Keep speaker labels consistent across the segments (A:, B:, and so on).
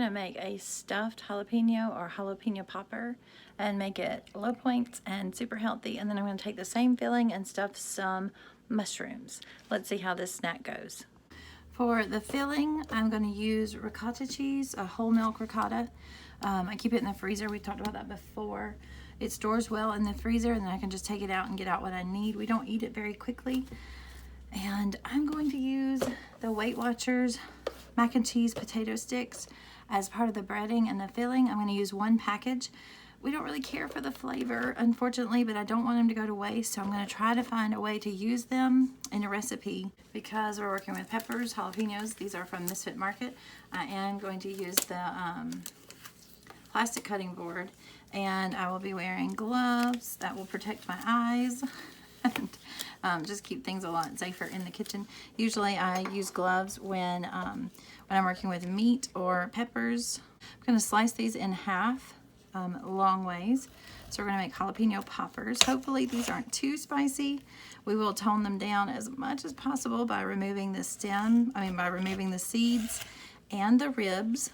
A: going to make a stuffed jalapeno or jalapeno popper and make it low points and super healthy. And then I'm going to take the same filling and stuff some mushrooms. Let's see how this snack goes. For the filling, I'm going to use ricotta cheese, a whole milk ricotta. I keep it in the freezer. We've talked about that before. It stores well in the freezer, and then I can just take it out and get out what I need. We don't eat it very quickly. And I'm going to use the Weight Watchers mac and cheese potato sticks as part of the breading and the filling. I'm going to use one package. We don't really care for the flavor, unfortunately, but I don't want them to go to waste, so I'm going to try to find a way to use them in a recipe. Because we're working with peppers, jalapenos, these are from Misfit Market, I am going to use the plastic cutting board, and I will be wearing gloves that will protect my eyes and just keep things a lot safer in the kitchen. Usually I use gloves when I'm working with meat or peppers. I'm going to slice these in half. Long ways. So we're going to make jalapeno poppers. Hopefully these aren't too spicy. We will tone them down as much as possible by removing the by removing the seeds and the ribs.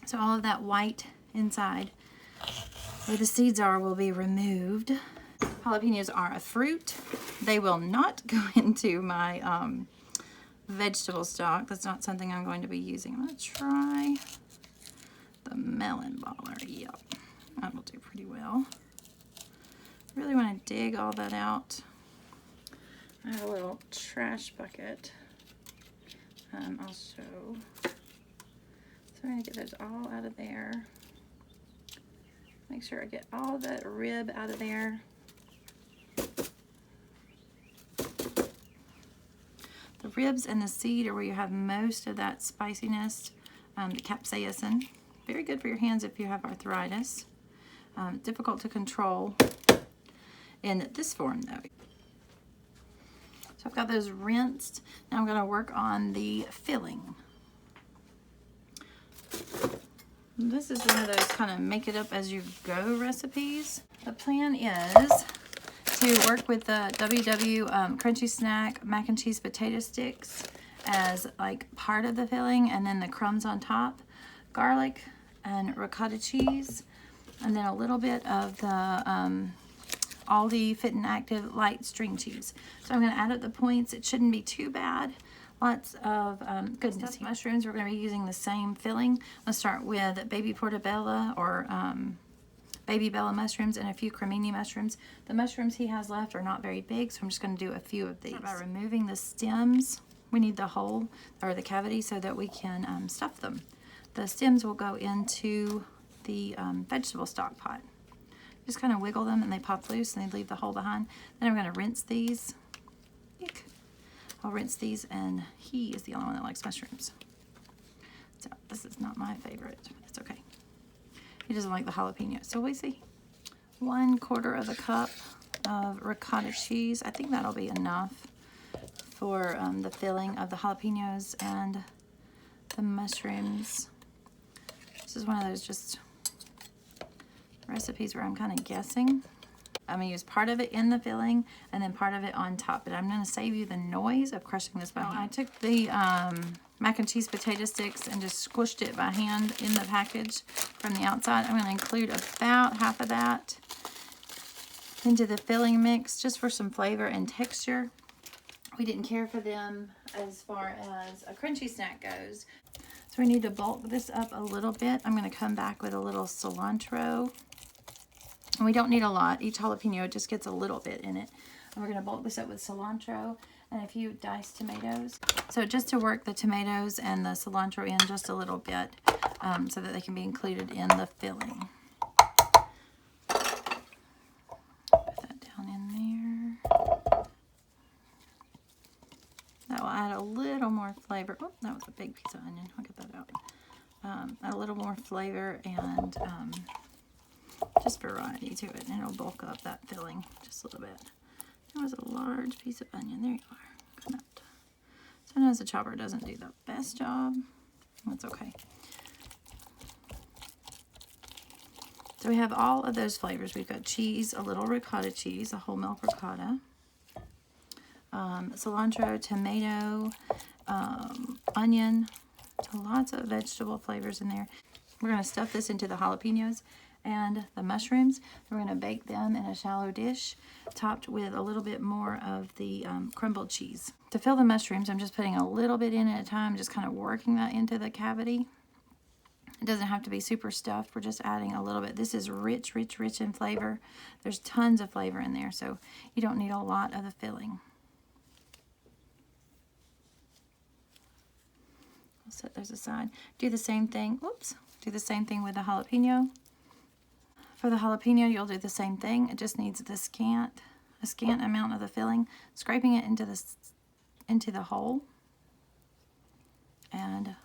A: So all of that white inside where the seeds are will be removed. Jalapenos are a fruit. They will not go into my vegetable stock. That's not something I'm going to be using. I'm going to try the melon baller. Yep, that will do pretty well. Really want to dig all that out. I have a little trash bucket. I'll show. So I'm going to get those all out of there. Make sure I get all that rib out of there. The ribs and the seed are where you have most of that spiciness, the capsaicin. Very good for your hands if you have arthritis. Difficult to control in this form though. So I've got those rinsed. Now I'm going to work on the filling. This is one of those kind of make it up as you go recipes. The plan is to work with the WW Crunchy Snack mac and cheese potato sticks as like part of the filling, and then the crumbs on top, garlic and ricotta cheese, and then a little bit of the Aldi Fit and Active light string cheese. So I'm going to add up the points. It shouldn't be too bad. Lots of goodness. Mushrooms, we're going to be using the same filling. Let's start with baby portobello or baby bella mushrooms and a few cremini mushrooms. The mushrooms he has left are not very big, so I'm just going to do a few of these. By removing the stems, we need the hole or the cavity so that we can stuff them. The stems will go into the vegetable stock pot. Just kind of wiggle them and they pop loose and they leave the hole behind. Then I'm going to rinse these. Eek. I'll rinse these, and he is the only one that likes mushrooms. So this is not my favorite, but it's okay. He doesn't like the jalapeno. So we see 1/4 of a cup of ricotta cheese. I think that'll be enough for the filling of the jalapenos and the mushrooms. This is one of those just recipes where I'm kind of guessing. I'm going to use part of it in the filling and then part of it on top, but I'm going to save you the noise of crushing this by hand. I took the mac and cheese potato sticks and just squished it by hand in the package from the outside. I'm going to include about half of that into the filling mix just for some flavor and texture. We didn't care for them as far as a crunchy snack goes. So we need to bulk this up a little bit. I'm going to come back with a little cilantro. And we don't need a lot. Each jalapeno just gets a little bit in it. And we're going to bulk this up with cilantro and a few diced tomatoes. So just to work the tomatoes and the cilantro in just a little bit so that they can be included in the filling. Put that down in there. That will add a little more flavor. Oh, that was a big piece of onion. I'll get that out. Add a little more flavor and just variety to it, and it'll bulk up that filling just a little bit. That was a large piece of onion. There you are. Come out. Sometimes the chopper doesn't do the best job. That's okay. So we have all of those flavors. We've got cheese, a little ricotta cheese, a whole milk ricotta, cilantro, tomato, onion, Lots of vegetable flavors in there. We're going to stuff this into the jalapenos and the mushrooms. We're going to bake them in a shallow dish topped with a little bit more of the crumbled cheese. To fill the mushrooms, I'm just putting a little bit in at a time, just kind of working that into the cavity. It doesn't have to be super stuffed. We're just adding a little bit. This is rich, rich, rich in flavor. There's tons of flavor in there, so you don't need a lot of the filling. I'll set those aside. Do the same thing. Whoops. Do the same thing with the jalapeno. For the jalapeno, you'll do the same thing. It just needs a scant amount of the filling. Scraping it into the hole. And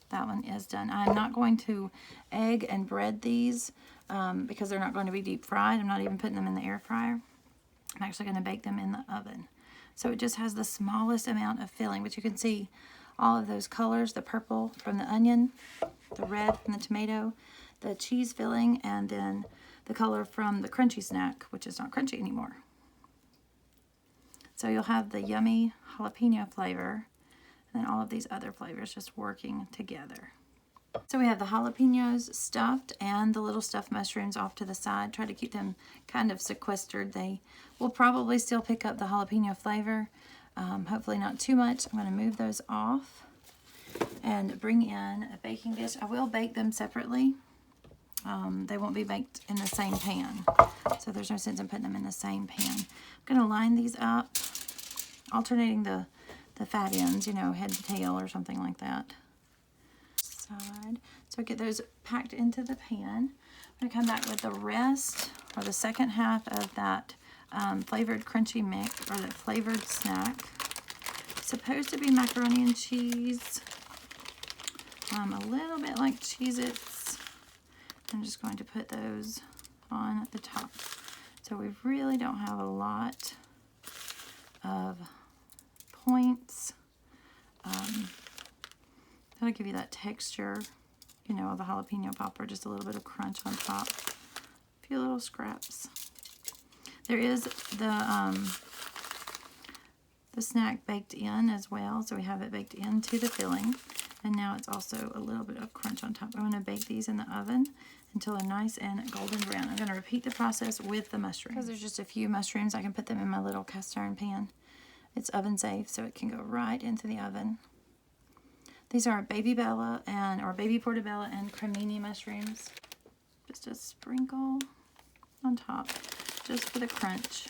A: that one is done. I'm not going to egg and bread these because they're not going to be deep fried. I'm not even putting them in the air fryer. I'm actually going to bake them in the oven. So it just has the smallest amount of filling, but you can see all of those colors, the purple from the onion, the red from the tomato, the cheese filling, and then the color from the crunchy snack, which is not crunchy anymore. So you'll have the yummy jalapeno flavor and then all of these other flavors just working together. So we have the jalapenos stuffed and the little stuffed mushrooms off to the side. Try to keep them kind of sequestered. They will probably still pick up the jalapeno flavor. Hopefully not too much. I'm going to move those off and bring in a baking dish. I will bake them separately. They won't be baked in the same pan, so there's no sense in putting them in the same pan. I'm going to line these up, alternating the fat ends, you know, head to tail or something like that. Side. So get those packed into the pan. I'm going to come back with the rest, or the second half of that flavored crunchy mix, or that flavored snack. It's supposed to be macaroni and cheese, a little bit like Cheez-Its. I'm just going to put those on the top. So we really don't have a lot of points. That'll give you that texture, you know, of the jalapeno popper, just a little bit of crunch on top. A few little scraps. There is the snack baked in as well, so we have it baked into the filling. And now it's also a little bit of crunch on top. I'm going to bake these in the oven until they're nice and golden brown. I'm going to repeat the process with the mushrooms. Because there's just a few mushrooms, I can put them in my little cast iron pan. It's oven safe, so it can go right into the oven. These are baby bella or baby portobello and cremini mushrooms. Just a sprinkle on top, just for the crunch.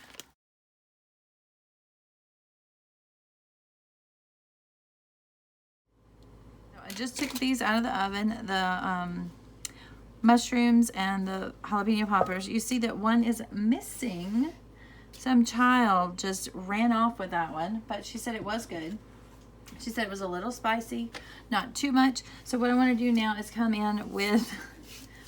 A: I just took these out of the oven, the mushrooms and the jalapeno poppers. You see that one is missing. Some child just ran off with that one, but she said it was good. She said it was a little spicy, not too much. So what I want to do now is come in with,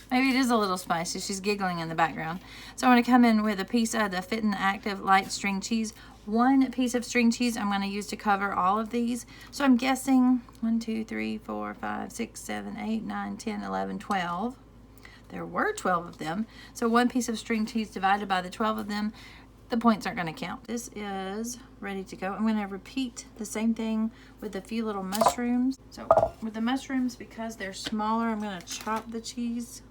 A: maybe it is a little spicy. She's giggling in the background. So I want to come in with a piece of the Fit and Active light string cheese. One piece of string cheese I'm going to use to cover all of these. So I'm guessing 1, 2, 3, 4, 5, 6, 7, 8, 9, 10, 11, 12. There were 12 of them. So one piece of string cheese divided by the 12 of them, the points aren't going to count. This is ready to go. I'm going to repeat the same thing with a few little mushrooms. So with the mushrooms, because they're smaller, I'm going to chop the cheese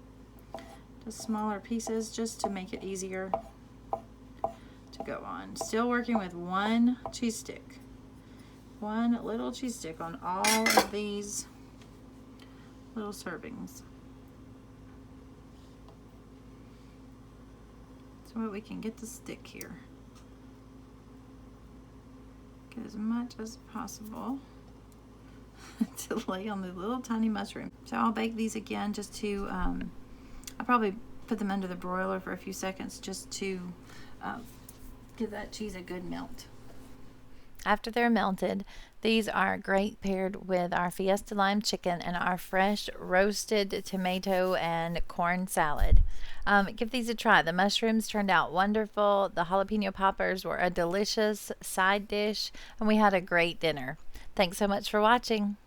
A: to smaller pieces just to make it easier to go on. Still working with one cheese stick. One little cheese stick on all of these little servings. So we can get the stick here. Get as much as possible to lay on the little tiny mushroom. So I'll bake these again just to, I'll probably put them under the broiler for a few seconds just to give that cheese a good melt. After they're melted, these are great paired with our Fiesta Lime chicken and our fresh roasted tomato and corn salad. Give these a try. The mushrooms turned out wonderful. The jalapeno poppers were a delicious side dish, and we had a great dinner. Thanks so much for watching.